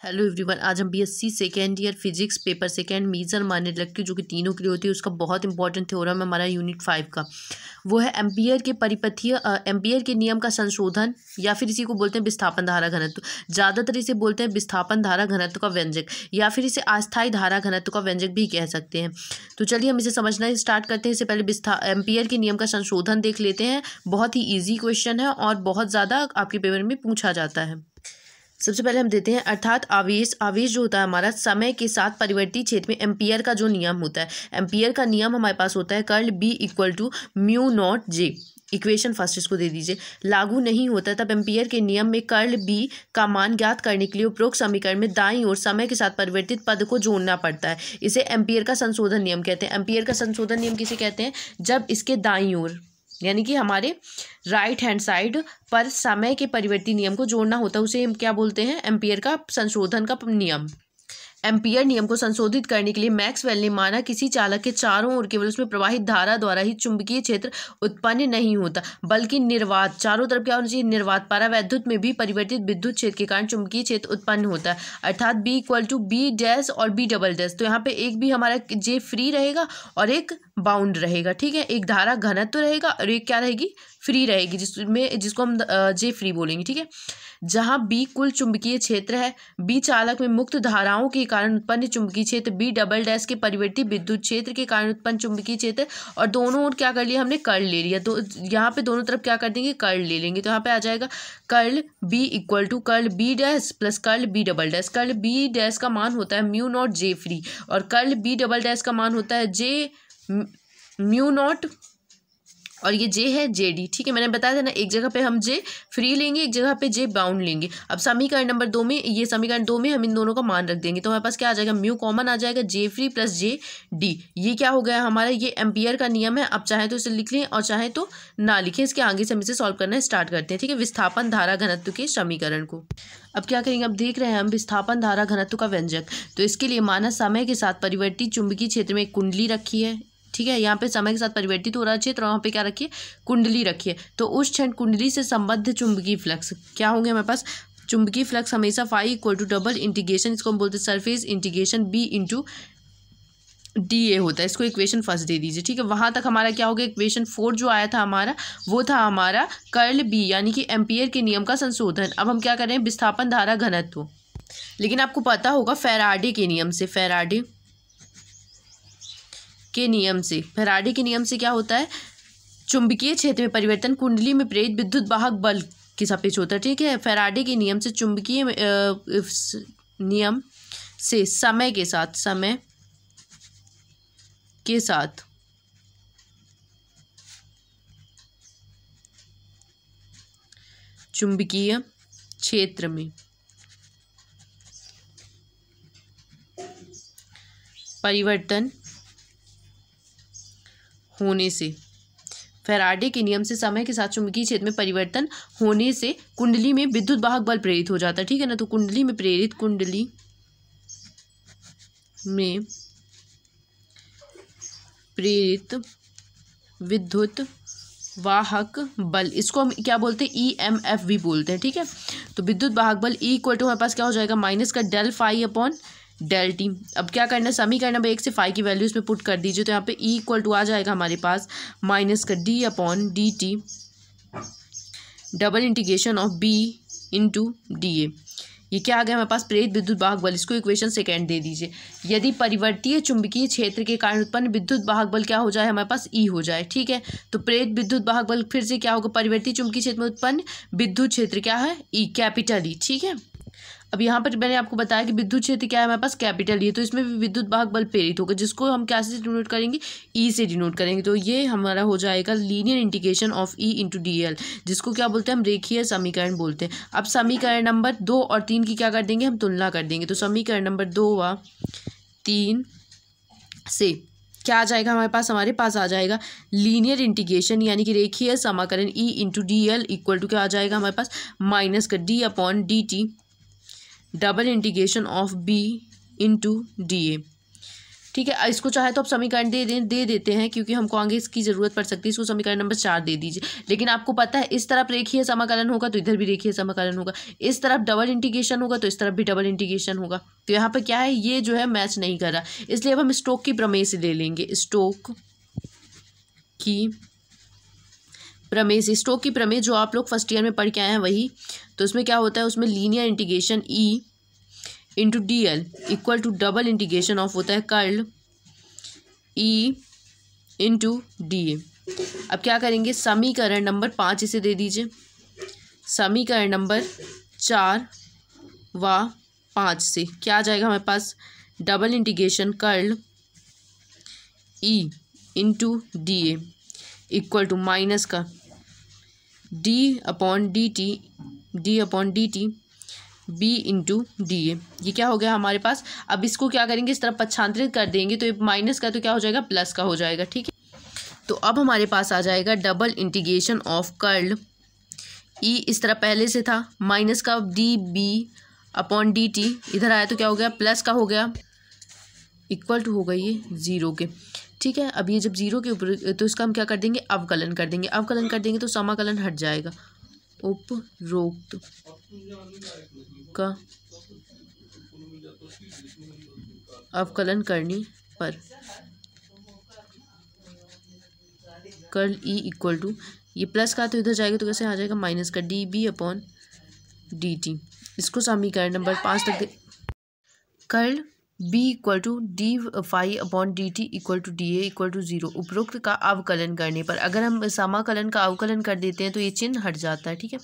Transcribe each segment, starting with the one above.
Hello everyone, आज हम BSc second year physics paper second major minor electric जो कि तीनों के लिए होती है उसका बहुत इंपॉर्टेंट थ्योरम है हमारा यूनिट 5 का। वो है एम्पियर के परिपथीय एम्पियर के नियम का संशोधन, या फिर इसी को बोलते हैं विस्थापन धारा घनत्व। ज़्यादातर इसे बोलते हैं विस्थापन धारा घनत्व का व्यंजक, या फिर इसे अस्थायी धारा घनत्व का व्यंजक भी कह सकते हैं। तो चलिए हम इसे समझना स्टार्ट करते हैं। इससे पहले एम्पियर के नियम का संशोधन देख लेते हैं। बहुत ही ईजी क्वेश्चन है और बहुत ज़्यादा आपके पेपर में पूछा जाता है। सबसे पहले हम देते हैं, अर्थात आवेश जो होता है हमारा समय के साथ परिवर्ती क्षेत्र में एम्पियर का जो नियम होता है, एम्पियर का नियम हमारे पास होता है curl B equal to mu naught J. Equation first इसको दे दीजिए। लागू नहीं होता तब एम्पियर के नियम में कर्ल बी का मान ज्ञात करने के लिए उपरोक्त समीकरण में दाईं ओर समय के साथ परिवर्तित पद को जोड़ना पड़ता है। इसे एम्पियर का संशोधन नियम कहते हैं। एम्पियर का संशोधन नियम किसे कहते हैं? जब इसके दाईं ओर यानी कि हमारे राइट हैंड साइड पर समय के परिवर्ती नियम को जोड़ना होता है, उसे हम क्या बोलते हैं? एम्पियर का संशोधन का नियम। एम्पियर नियम को संशोधित करने के लिए मैक्सवेल ने माना किसी चालक के चारों ओर केवल उसमें प्रवाहित धारा द्वारा ही चुंबकीय क्षेत्र उत्पन्न नहीं होता, बल्कि निर्वात, चारों तरफ क्या होना चाहिए? निर्वात। परावैद्युत में भी परिवर्तित विद्युत क्षेत्र के कारण चुंबकीय क्षेत्र उत्पन्न होता है, अर्थात B equal to B dash और बी डबल डैश। तो यहाँ पे एक भी हमारा जे फ्री रहेगा और एक बाउंड रहेगा, ठीक है। एक धारा घनत्व रहेगा और एक क्या रहेगी? फ्री रहेगी, जिसको हम जे फ्री बोलेंगे, ठीक है। जहां बी कुल चुंबकीय क्षेत्र है, बी चालक में मुक्त धाराओं के कारण उत्पन्न चुंबकीय क्षेत्र, बी डबल डैश के परिवर्ती विद्युत क्षेत्र के कारण उत्पन्न चुंबकीय क्षेत्र, और दोनों ओर क्या कर लिया हमने? कर्ल ले लिया। तो यहाँ पे दोनों तरफ क्या कर देंगे? कर्ल ले लेंगे। तो यहाँ पे आ जाएगा curl B equal to curl B dash plus curl B double dash. Curl B dash का मान होता है म्यू नॉट जे फ्री और कर्ल बी डबल डैश का मान होता है जे म्यू नॉट, और ये जे है जे डी, ठीक है। मैंने बताया था ना, एक जगह पे हम जे फ्री लेंगे, एक जगह पे जे बाउंड लेंगे। अब समीकरण नंबर 2 में, ये समीकरण 2 में हम इन दोनों का मान रख देंगे, तो हमारे पास क्या आ जाएगा? म्यू कॉमन आ जाएगा, जे फ्री प्लस जे डी। ये क्या हो गया हमारा? ये एम्पियर का नियम है। अब चाहे तो इसे लिख लें और चाहे तो ना लिखें, इसके आगे से हम इसे सॉल्व करना स्टार्ट करते हैं, ठीक है। विस्थापन धारा घनत्व के समीकरण को अब क्या करेंगे? अब देख रहे हैं हम विस्थापन धारा घनत्व का व्यंजक। तो इसके लिए माना समय के साथ परिवर्ती चुंबकीय क्षेत्र में एक कुंडली रखी है, ठीक है। यहाँ पे समय के साथ परिवर्तित हो रहा है क्षेत्र, वहाँ पे क्या रखिए? कुंडली रखिए। तो उस क्षण कुंडली से संबद्ध चुंबकीय फ्लक्स क्या होंगे हमारे पास? चुंबकीय फ्लक्स हमेशा phi equal to double integration, इसको हम बोलते हैं surface integration B into d A होता है। इसको इक्वेशन फर्स्ट दे दीजिए, ठीक है। वहाँ तक हमारा क्या हो गया? इक्वेशन 4 जो आया था हमारा, वो था हमारा कर्ल बी यानी कि एम्पियर के नियम का संशोधन। अब हम क्या करें? विस्थापन धारा घनत्व। लेकिन आपको पता होगा फैराडे के नियम से, फैराडे के नियम से क्या होता है? चुंबकीय क्षेत्र में परिवर्तन कुंडली में प्रेरित विद्युत वाहक बल के सापेक्ष होता है, ठीक है। फैराडे के नियम से चुंबकीय नियम से समय के साथ चुंबकीय क्षेत्र में परिवर्तन होने से, फैराडे के नियम से समय के साथ चुंबकीय क्षेत्र में परिवर्तन होने से कुंडली में विद्युत वाहक बल प्रेरित हो जाता है, ठीक है ना। तो कुंडली में प्रेरित विद्युत वाहक बल, इसको हम क्या बोलते हैं? EMF भी बोलते हैं, ठीक है। तो विद्युत वाहक बल E इक्वल टू हमारे पास क्या हो जाएगा? माइनस का del phi upon del t. अब क्या करना है? समीकरण नंबर 1 से फाई की वैल्यू इसमें पुट कर दीजिए। तो यहाँ पे E इक्वल टू आ जाएगा हमारे पास माइनस का D upon d t double integration of B into d A. ये क्या आ गया हमारे पास? प्रेरित विद्युत वाहक बल। इसको इक्वेशन सेकेंड दे दीजिए। यदि परिवर्तीय चुंबकीय क्षेत्र के कारण उत्पन्न विद्युत वाहक बल क्या हो जाए? हमारे पास E हो जाए, ठीक है। तो प्रेरित विद्युत वाहक बल फिर से क्या होगा? परिवर्ती चुंबकीय क्षेत्र में उत्पन्न विद्युत क्षेत्र क्या है? E, कैपिटल E, ठीक है। अब यहाँ पर मैंने आपको बताया कि विद्युत क्षेत्र क्या है हमारे पास? कैपिटल E, तो इसमें भी विद्युत वाहक बल प्रेरित होगा, जिसको हम क्या से डिनोट करेंगे? E से डिनोट करेंगे। तो ये हमारा हो जाएगा linear integration of E into d L, जिसको क्या बोलते हैं? हम रेखीय समीकरण बोलते हैं। अब समीकरण नंबर 2 और 3 की क्या कर देंगे? हम तुलना कर देंगे। तो समीकरण नंबर 2 व 3 से क्या आ जाएगा हमारे पास? आ जाएगा लीनियर इंटीग्रेशन यानी कि रेखीय समाकलन E into d l equal to क्या आ जाएगा हमारे पास? माइनस का D upon d t double integration of B into d A, ठीक है, इसको चाहे तो आप समीकरण दे देते हैं, क्योंकि हमको आगे इसकी ज़रूरत पड़ सकती है। इसको समीकरण नंबर 4 दे दीजिए। लेकिन आपको पता है इस तरफ रेखीय समाकलन होगा तो इधर भी रेखीय समाकलन होगा, इस तरफ डबल इंटीग्रेशन होगा तो इस तरफ भी डबल इंटीग्रेशन होगा। तो यहाँ पर क्या है, ये जो है मैच नहीं कर रहा, इसलिए अब हम स्टोक की प्रमेय से ले लेंगे। स्टोक की प्रमेय से, स्टोक की प्रमेय जो आप लोग फर्स्ट ईयर में पढ़ के आए हैं वही। तो उसमें क्या होता है, उसमें linear integration E into d l equal to double integration of होता है curl E into d A. अब क्या करेंगे, समीकरण नंबर 5 इसे दे दीजिए। समीकरण नंबर 4 व 5 से क्या आ जाएगा हमारे पास, double integration curl E into d A equal to minus का d upon d t B into d A. ये क्या हो गया हमारे पास। अब इसको क्या करेंगे, इस तरफ पक्षांतरित कर देंगे तो ये माइनस का तो क्या हो जाएगा, प्लस का हो जाएगा। ठीक है, तो अब हमारे पास आ जाएगा double integration of curl E, इस तरह पहले से था माइनस का d B upon d t, इधर आया तो क्या हो गया, प्लस का हो गया, इक्वल टू हो गई ये 0 के। ठीक है, अब ये जब 0 के ऊपर तो इसका हम क्या कर देंगे, अवकलन कर देंगे। अवकलन कर देंगे तो समाकलन हट जाएगा। उपरोक्त का अवकलन करने पर कर्ल ई इक्वल टू, ये प्लस का तो इधर जाएगा तो कैसे आ जाएगा, माइनस का d B upon d t. इसको समीकरण नंबर 5 तक दे, curl B equal to d phi upon d t equal to d A equal to 0। उपरोक्त का अवकलन करने पर, अगर हम समाकलन का अवकलन कर देते हैं तो ये चिन्ह हट जाता है। ठीक है,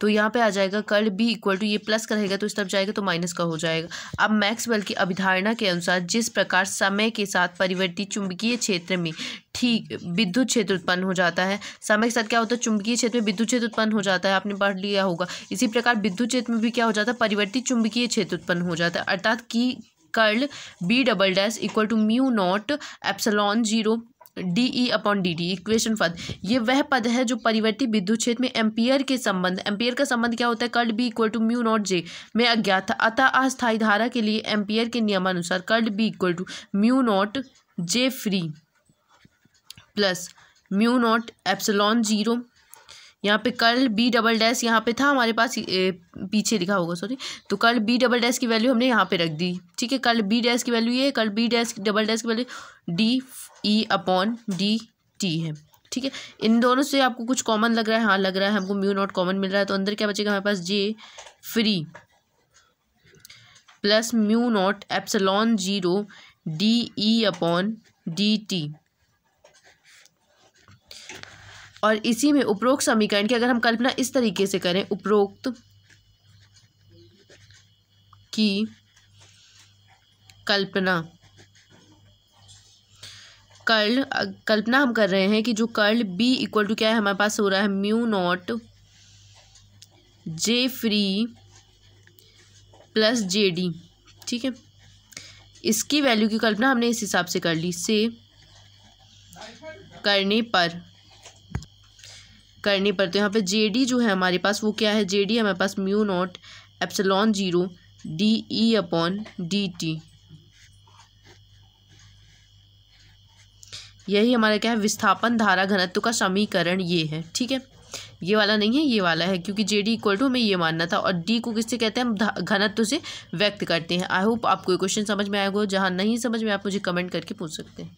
तो यहाँ पे आ जाएगा कर्ल बी इक्वल टू, ये प्लस का रहेगा तो इस तरफ जाएगा तो माइनस का हो जाएगा। अब मैक्सवेल की अभिधारणा के अनुसार जिस प्रकार समय के साथ परिवर्ती चुंबकीय क्षेत्र में ठीक विद्युत क्षेत्र उत्पन्न हो जाता है, समय के साथ क्या होता है, चुंबकीय क्षेत्र में विद्युत क्षेत्र उत्पन्न हो जाता है, आपने पढ़ लिया होगा। इसी प्रकार विद्युत क्षेत्र में भी क्या हो जाता है, परिवर्तित चुंबकीय क्षेत्र उत्पन्न हो जाता है। अर्थात कि curl B double dash equal to mu naught epsilon 0 d E upon d t. Equation पद, ये वह पद है जो परिवर्ती विद्युत क्षेत्र में एम्पियर के संबंध, एम्पियर का संबंध क्या होता है, curl B equal to mu naught J में अज्ञात था। अतः अस्थायी धारा के लिए एम्पियर के नियमानुसार curl B equal to mu naught J free plus mu naught epsilon 0। यहाँ पे कर्ल बी डबल डैश यहाँ पे था हमारे पास, पीछे लिखा होगा सॉरी, तो कर्ल बी डबल डैश की वैल्यू हमने यहाँ पे रख दी। ठीक है, कर्ल बी डैश की वैल्यू ये, curl B dash double dash की value d E upon d t है। ठीक है, इन दोनों से आपको कुछ कॉमन लग रहा है, हाँ लग रहा है हमको, म्यू नॉट कॉमन मिल रहा है, तो अंदर क्या बचेगा हमारे पास, J free plus mu naught epsilon 0 d E upon d t. और इसी में उपरोक्त समीकरण की अगर हम कल्पना इस तरीके से करें, उपरोक्त की कल्पना हम कर रहे हैं कि जो कर्ल बी इक्वल टू क्या है हमारे पास हो रहा है, mu naught J free plus जे डी। ठीक है, इसकी वैल्यू की कल्पना हमने इस हिसाब से कर ली, से करने पर तो यहाँ पे जे डी जो है हमारे पास वो क्या है, जे डी हमारे पास mu naught epsilon 0 d E upon d t. यही हमारा क्या है, विस्थापन धारा घनत्व का समीकरण ये है। ठीक है, ये वाला नहीं है, ये वाला है, क्योंकि जे डी इक्वल टू हमें ये मानना था। और डी को किससे कहते हैं, हम घनत्व से व्यक्त करते हैं। आई होप आपको ये क्वेश्चन समझ में आएगा। जहाँ नहीं समझ में आप मुझे कमेंट करके पूछ सकते हैं।